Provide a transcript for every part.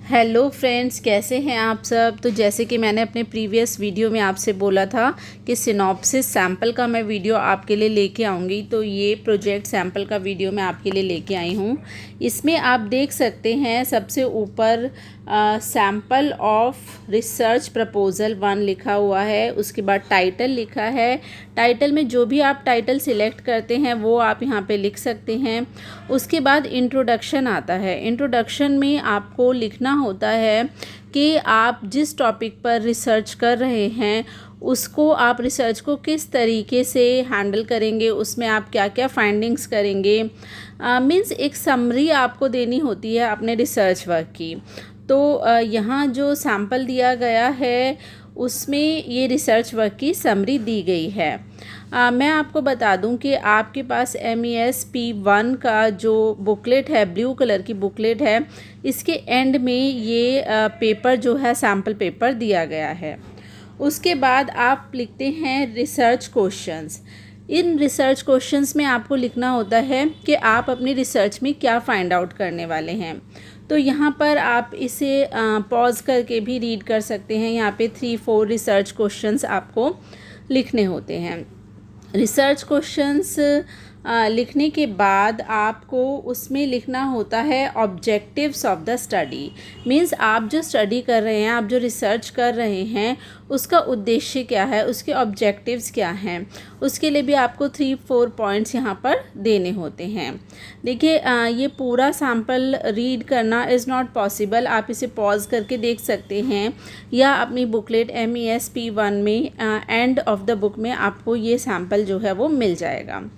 Hello friends, कैसे हैं आप सब। तो जैसे कि मैंने अपने प्रीवियस वीडियो में आपसे बोला था कि सिनॉप्सिस सैम्पल का मैं वीडियो आपके लिए लेके आऊँगी, तो ये प्रोजेक्ट सैम्पल का वीडियो मैं आपके लिए लेके आई हूँ। इसमें आप देख सकते हैं सबसे ऊपर सैम्पल ऑफ रिसर्च प्रपोज़ल 1 लिखा हुआ है। उसके बाद टाइटल लिखा है। टाइटल में जो भी आप टाइटल सिलेक्ट करते हैं वो आप यहाँ पे लिख सकते हैं। उसके बाद इंट्रोडक्शन आता है। इंट्रोडक्शन में आपको लिखना होता है कि आप जिस टॉपिक पर रिसर्च कर रहे हैं उसको आप रिसर्च को किस तरीके से हैंडल करेंगे, उसमें आप क्या क्या फाइंडिंग्स करेंगे। मीन्स एक समरी आपको देनी होती है अपने रिसर्च वर्क की। तो यहाँ जो सैम्पल दिया गया है उसमें ये रिसर्च वर्क की समरी दी गई है। मैं आपको बता दूं कि आपके पास MESP1 का जो बुकलेट है, ब्लू कलर की बुकलेट है, इसके एंड में ये पेपर जो है सैम्पल पेपर दिया गया है। उसके बाद आप लिखते हैं research questions. In research questions में आपको लिखना होता है कि आप अपनी रिसर्च में क्या फाइंड आउट करने वाले हैं। तो यहाँ पर आप इसे पॉज करके भी रीड कर सकते हैं। यहाँ पे 3-4 रिसर्च क्वेश्चंस आपको लिखने होते हैं। रिसर्च क्वेश्चंस लिखने के बाद आपको उसमें लिखना होता है objectives of the study. Means आप जो स्टडी कर रहे हैं, आप जो रिसर्च कर रहे हैं, उसका उद्देश्य क्या है, उसके ऑब्जेक्टिव्स क्या हैं। उसके लिए भी आपको 3-4 पॉइंट्स यहाँ पर देने होते हैं। देखिए, ये पूरा सैम्पल रीड करना इज़ नॉट पॉसिबल। आप इसे पॉज करके देख सकते हैं या अपनी बुकलेट MESP1 में एंड ऑफ द बुक में आपको ये सैम्पल जो है वो मिल जाएगा।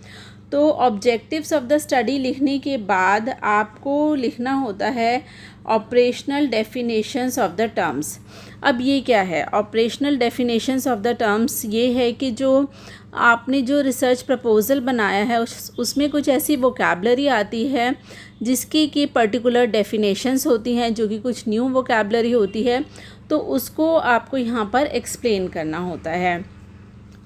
तो ऑब्जेक्टिव्स ऑफ द स्टडी लिखने के बाद आपको लिखना होता है operational definitions of the terms. अब ये क्या है operational definitions of the terms? ये है कि जो आपने जो रिसर्च प्रपोज़ल बनाया है उसमें कुछ ऐसी वोकैबलरी आती है जिसकी कि पर्टिकुलर डेफिनेशंस होती हैं, जो कि कुछ न्यू वोकैबलरी होती है, तो उसको आपको यहाँ पर एक्सप्लेन करना होता है।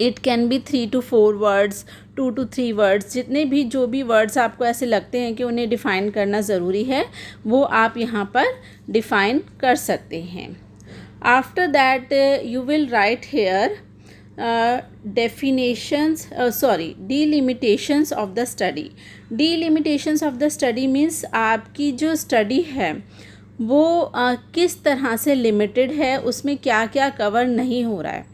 It can be 3 to 4 words, 2 to 3 words, जितने भी जो भी वर्ड्स आपको ऐसे लगते हैं कि उन्हें डिफ़ाइन करना ज़रूरी है वो आप यहाँ पर डिफ़ाइन कर सकते हैं। After that you will write here delimitations of the study. Delimitations of the study means आपकी जो स्टडी है वो किस तरह से लिमिटेड है, उसमें क्या क्या कवर नहीं हो रहा है।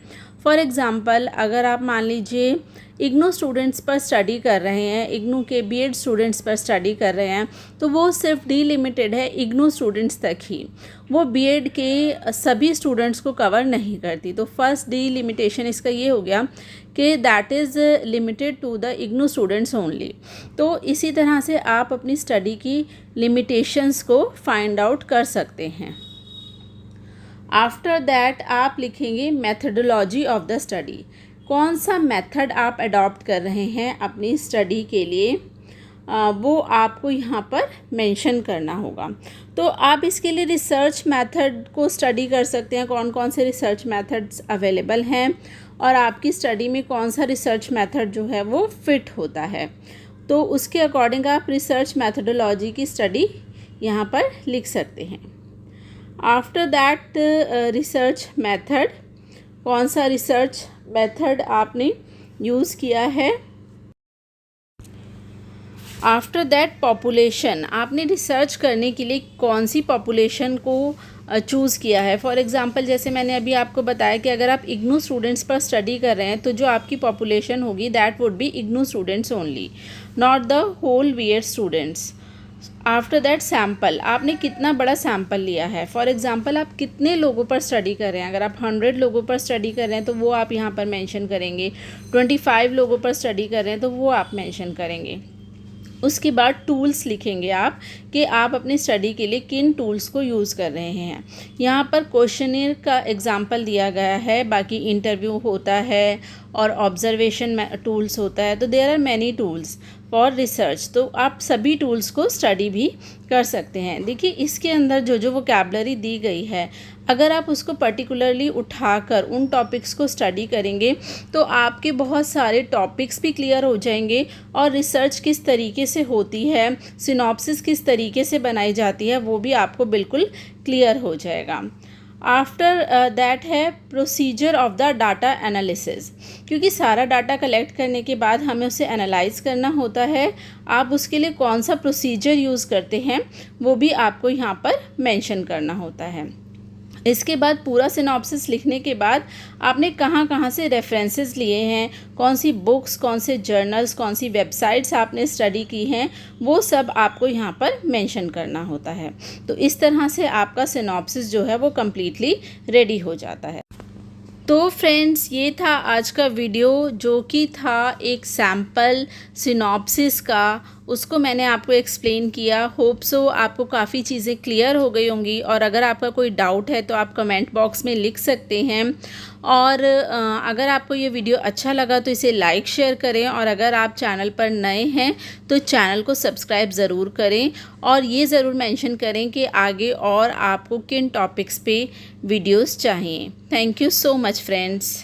फॉर एग्ज़ाम्पल, अगर आप मान लीजिए इग्नू स्टूडेंट्स पर स्टडी कर रहे हैं, इग्नू के BEd स्टूडेंट्स पर स्टडी कर रहे हैं, तो वो सिर्फ डिलिमिटेड है इग्नू स्टूडेंट्स तक ही, वो BEd के सभी स्टूडेंट्स को कवर नहीं करती। तो फर्स्ट डिलिमिटेशन इसका ये हो गया कि that is limited to the IGNOU students only. तो इसी तरह से आप अपनी स्टडी की लिमिटेशंस को फाइंड आउट कर सकते हैं। आफ्टर दैट आप लिखेंगे मेथडोलॉजी ऑफ द स्टडी। कौन सा मेथड आप अडॉप्ट कर रहे हैं अपनी स्टडी के लिए, वो आपको यहाँ पर मेंशन करना होगा। तो आप इसके लिए रिसर्च मेथड को स्टडी कर सकते हैं, कौन कौन से रिसर्च मेथड्स अवेलेबल हैं और आपकी स्टडी में कौन सा रिसर्च मेथड जो है वो फिट होता है। तो उसके अकॉर्डिंग आप रिसर्च मेथडोलॉजी की स्टडी यहाँ पर लिख सकते हैं। आफ्टर दैट रिसर्च मेथड, कौन सा रिसर्च मेथड आपने यूज़ किया है। आफ्टर दैट पॉपुलेशन, आपने रिसर्च करने के लिए कौन सी पॉपुलेशन को चूज़ किया है। फॉर एग्ज़ाम्पल, जैसे मैंने अभी आपको बताया कि अगर आप इग्नू स्टूडेंट्स पर स्टडी कर रहे हैं तो जो आपकी पॉपुलेशन होगी that would be IGNOU students only, not the whole BEd students. After that sample, आपने कितना बड़ा सैम्पल लिया है। फॉर एग्ज़ाम्पल, आप कितने लोगों पर स्टडी कर रहे हैं। अगर आप 100 लोगों पर स्टडी कर रहे हैं तो वो आप यहाँ पर मेंशन करेंगे। 25 लोगों पर स्टडी कर रहे हैं तो वो आप मेंशन करेंगे। उसके बाद टूल्स लिखेंगे आप कि आप अपनी स्टडी के लिए किन टूल्स को यूज़ कर रहे हैं। यहाँ पर क्वेश्चनर का एग्जाम्पल दिया गया है, बाकी इंटरव्यू होता है और ऑब्जर्वेशन टूल्स होता है। तो there are many tools. For research. तो आप सभी टूल्स को स्टडी भी कर सकते हैं। देखिए इसके अंदर जो जो वोकैबुलरी दी गई है, अगर आप उसको पर्टिकुलरली उठाकर उन टॉपिक्स को स्टडी करेंगे तो आपके बहुत सारे टॉपिक्स भी क्लियर हो जाएंगे और रिसर्च किस तरीके से होती है, सिनॉप्सिस किस तरीके से बनाई जाती है, वो भी आपको बिल्कुल क्लियर हो जाएगा। आफ्टर दैट है procedure of the data analysis, क्योंकि सारा डाटा कलेक्ट करने के बाद हमें उसे एनालाइज करना होता है। आप उसके लिए कौन सा प्रोसीजर यूज़ करते हैं वो भी आपको यहाँ पर मेंशन करना होता है। इसके बाद पूरा सिनॉप्सिस लिखने के बाद आपने कहाँ कहाँ से रेफरेंसेस लिए हैं, कौन सी बुक्स, कौन से जर्नल्स, कौन सी वेबसाइट्स आपने स्टडी की हैं, वो सब आपको यहाँ पर मेंशन करना होता है। तो इस तरह से आपका सिनॉप्सिस जो है वो कम्प्लीटली रेडी हो जाता है। तो फ्रेंड्स ये था आज का वीडियो, जो कि था एक सैम्पल सिनॉप्सिस का, उसको मैंने आपको एक्सप्लेन किया। होप सो आपको काफ़ी चीज़ें क्लियर हो गई होंगी, और अगर आपका कोई डाउट है तो आप कमेंट बॉक्स में लिख सकते हैं। और अगर आपको ये वीडियो अच्छा लगा तो इसे लाइक शेयर करें, और अगर आप चैनल पर नए हैं तो चैनल को सब्सक्राइब ज़रूर करें, और ये ज़रूर मेंशन करें कि आगे और आपको किन टॉपिक्स पे वीडियोस चाहिए। Thank you so much friends.